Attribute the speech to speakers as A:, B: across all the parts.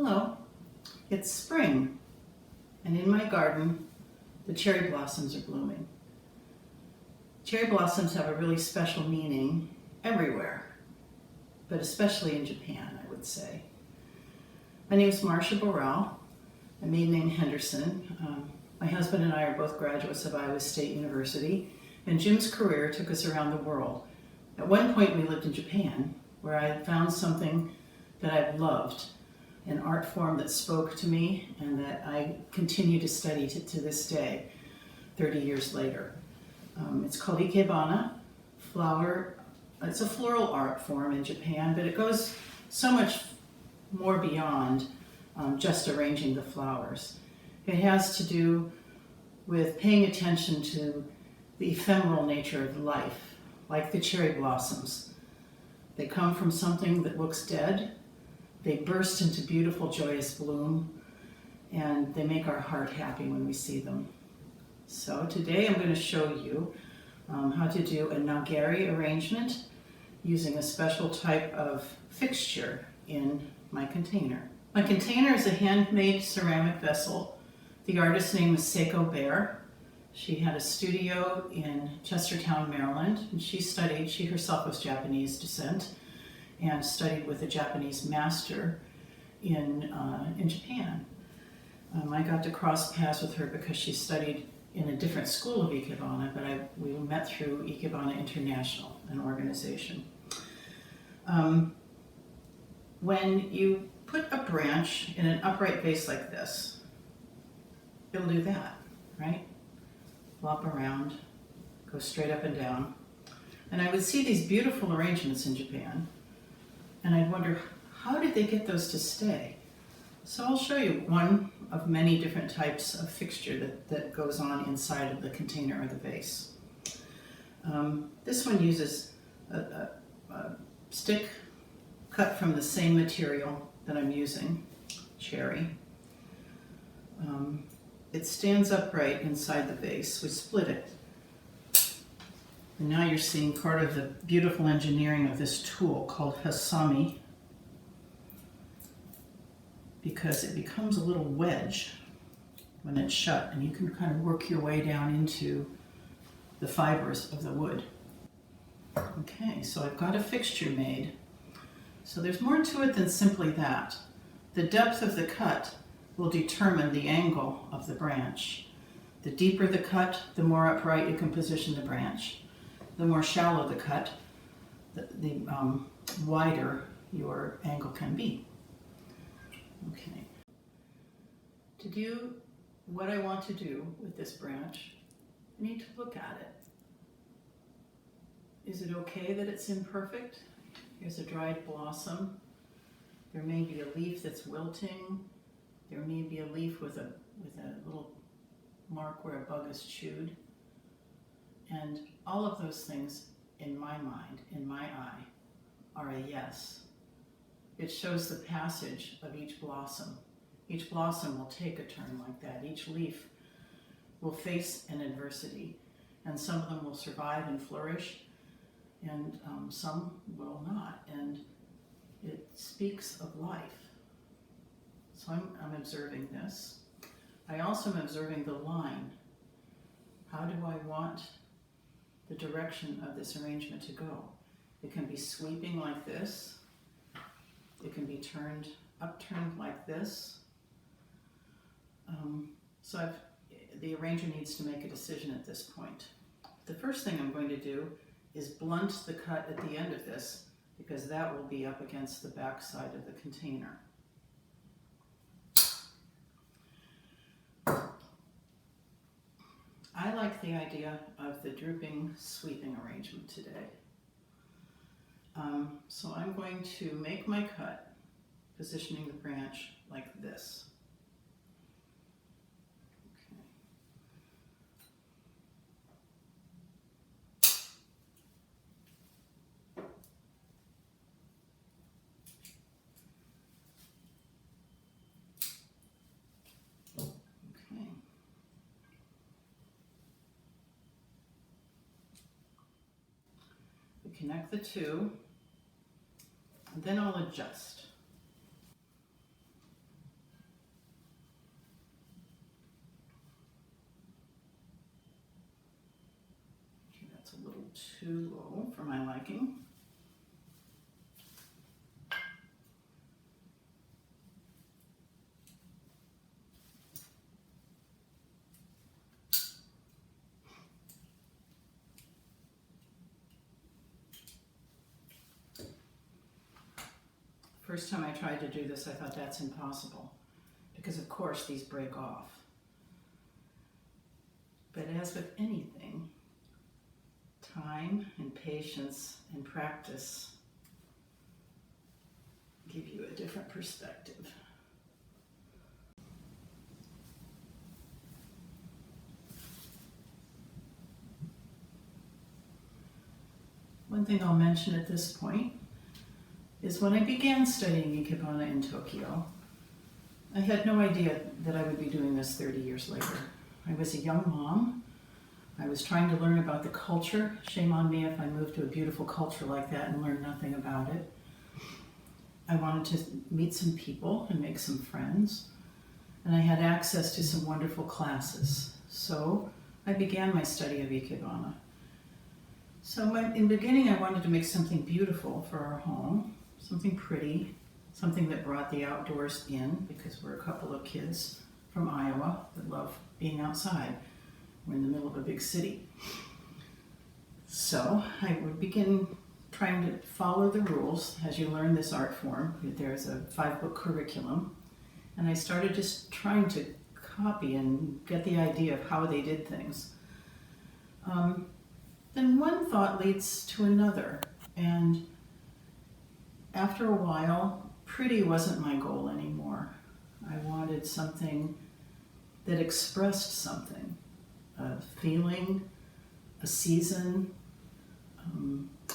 A: Hello, it's spring, and in my garden, the cherry blossoms are blooming. Cherry blossoms have a really special meaning everywhere, but especially in Japan, I would say. My name is Marcia Borel. I'm maiden name Henderson. My husband and I are both graduates of Iowa State University, and Jim's career took us around the world. At one point, we lived in Japan, where I had found something that I've loved, an art form that spoke to me and that I continue to study to this day, 30 years later. It's called Ikebana, flower. It's a floral art form in Japan, but it goes so much more beyond just arranging the flowers. It has to do with paying attention to the ephemeral nature of life, like the cherry blossoms. They come from something that looks dead. They burst into beautiful, joyous bloom, and they make our heart happy when we see them. So today I'm going to show you how to do a nagari arrangement using a special type of fixture in my container. My container is a handmade ceramic vessel. The artist's name is Seiko Bear. She had a studio in Chestertown, Maryland, and she herself was Japanese descent, and studied with a Japanese master in Japan. I got to cross paths with her because she studied in a different school of Ikebana, but we met through Ikebana International, an organization. When you put a branch in an upright vase like this, it'll do that, right? Flop around, go straight up and down. And I would see these beautiful arrangements in Japan, and I'd wonder, how did they get those to stay? So I'll show you one of many different types of fixture that goes on inside of the container or the vase. This one uses a stick cut from the same material that I'm using, cherry. It stands upright inside the vase. We split it. And now you're seeing part of the beautiful engineering of this tool called hasami, because it becomes a little wedge when it's shut, and you can kind of work your way down into the fibers of the wood. Okay, so I've got a fixture made. So there's more to it than simply that. The depth of the cut will determine the angle of the branch. The deeper the cut, the more upright you can position the branch. The more shallow the cut, the wider your angle can be. Okay. To do what I want to do with this branch, I need to look at it. Is it okay that it's imperfect? Here's a dried blossom. There may be a leaf that's wilting. There may be a leaf with a little mark where a bug is chewed. And all of those things, in my mind, in my eye, are a yes. It shows the passage of each blossom. Each blossom will take a turn like that. Each leaf will face an adversity, and some of them will survive and flourish, and some will not. And it speaks of life. So I'm observing this. I also am observing the line. How do I want the direction of this arrangement to go? It can be sweeping like this. It can be upturned like this. So the arranger needs to make a decision at this point. The first thing I'm going to do is blunt the cut at the end of this, because that will be up against the back side of the container. I like the idea of the drooping, sweeping arrangement today. So I'm going to make my cut, positioning the branch like this. Okay. We connect the two, and then I'll adjust. a little too low for my liking. First time I tried to do this, I thought that's impossible, because of course these break off. But as with anything, time and patience and practice give you a different perspective. One thing I'll mention at this point is when I began studying Ikebana in Tokyo, I had no idea that I would be doing this 30 years later. I was a young mom. I was trying to learn about the culture. Shame on me if I moved to a beautiful culture like that and learned nothing about it. I wanted to meet some people and make some friends, and I had access to some wonderful classes. So I began my study of Ikebana. So in the beginning, I wanted to make something beautiful for our home, something pretty, something that brought the outdoors in, because we're a couple of kids from Iowa that love being outside. We're in the middle of a big city. So I would begin trying to follow the rules as you learn this art form. There's a 5-book curriculum, and I started just trying to copy and get the idea of how they did things. Then one thought leads to another, and after a while, pretty wasn't my goal anymore. I wanted something that expressed something, a feeling, a season,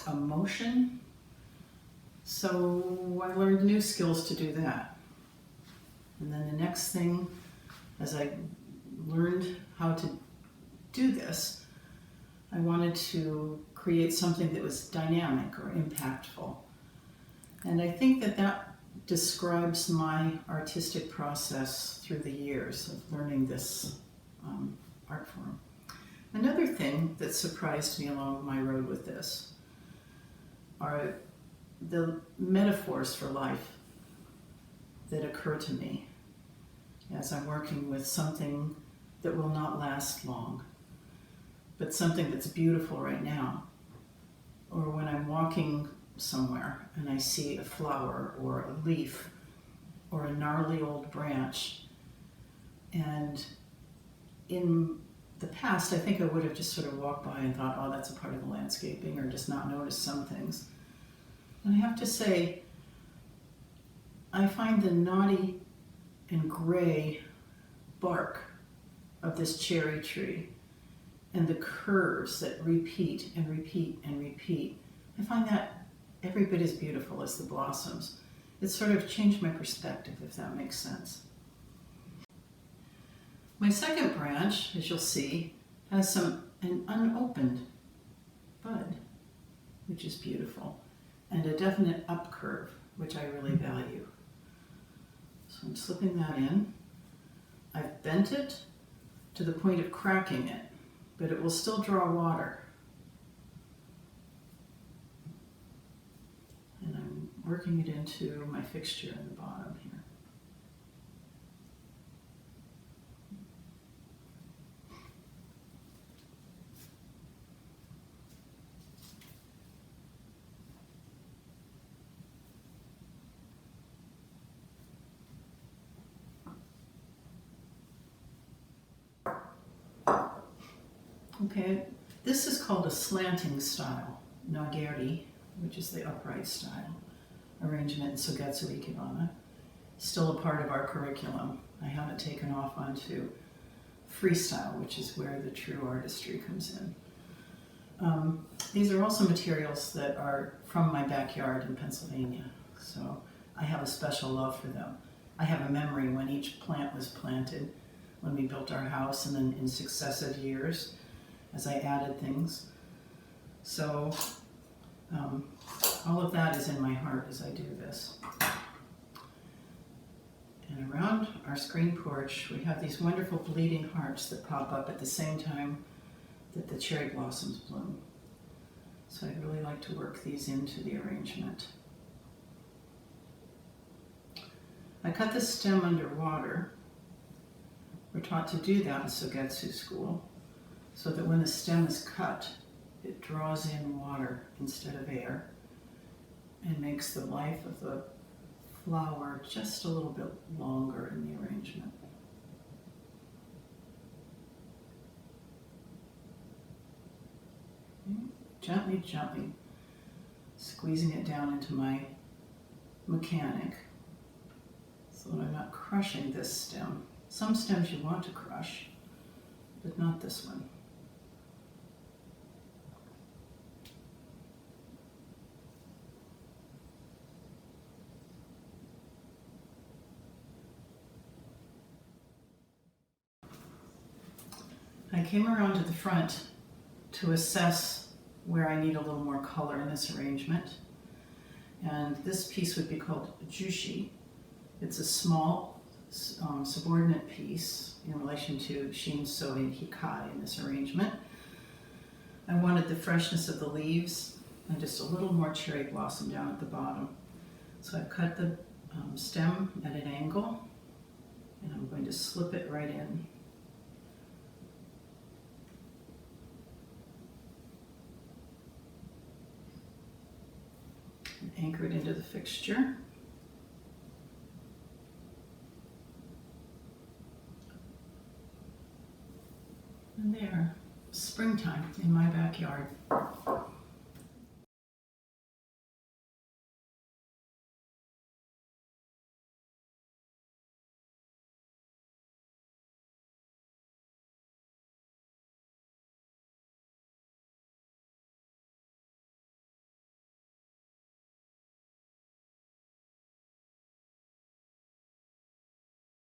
A: emotion. So I learned new skills to do that. And then the next thing, as I learned how to do this, I wanted to create something that was dynamic or impactful. And I think that that describes my artistic process through the years of learning this art form. Another thing that surprised me along my road with this are the metaphors for life that occur to me as I'm working with something that will not last long, but something that's beautiful right now. Or when I'm walking somewhere and I see a flower or a leaf or a gnarly old branch, and in the past I think I would have just sort of walked by and thought, oh, that's a part of the landscaping, or just not noticed some things. And I have to say, I find the knotty and gray bark of this cherry tree and the curves that repeat and repeat and repeat, I find that every bit as beautiful as the blossoms. It sort of changed my perspective, if that makes sense. My second branch, as you'll see, has an unopened bud, which is beautiful, and a definite up curve, which I really value. So I'm slipping that in. I've bent it to the point of cracking it, but it will still draw water. And I'm working it into my fixture in the bottom here. Okay, this is called a slanting style, nageri, which is the upright style arrangement in Sogetsu Ikebana. Still a part of our curriculum. I haven't taken off onto freestyle, which is where the true artistry comes in. These are also materials that are from my backyard in Pennsylvania, so I have a special love for them. I have a memory when each plant was planted, when we built our house, and then in successive years as I added things. So all of that is in my heart as I do this. And around our screen porch, we have these wonderful bleeding hearts that pop up at the same time that the cherry blossoms bloom. So I'd really like to work these into the arrangement. I cut the stem underwater. We're taught to do that in Sogetsu school, so that when the stem is cut, it draws in water instead of air and makes the life of the flower just a little bit longer in the arrangement. Gently, gently squeezing it down into my mechanic so that I'm not crushing this stem. Some stems you want to crush, but not this one. I came around to the front to assess where I need a little more color in this arrangement. And this piece would be called Ajusshi. It's a small subordinate piece in relation to Shinso and Hikai in this arrangement. I wanted the freshness of the leaves and just a little more cherry blossom down at the bottom. So I've cut the stem at an angle, and I'm going to slip it right in. And anchor it into the fixture. And there, springtime in my backyard.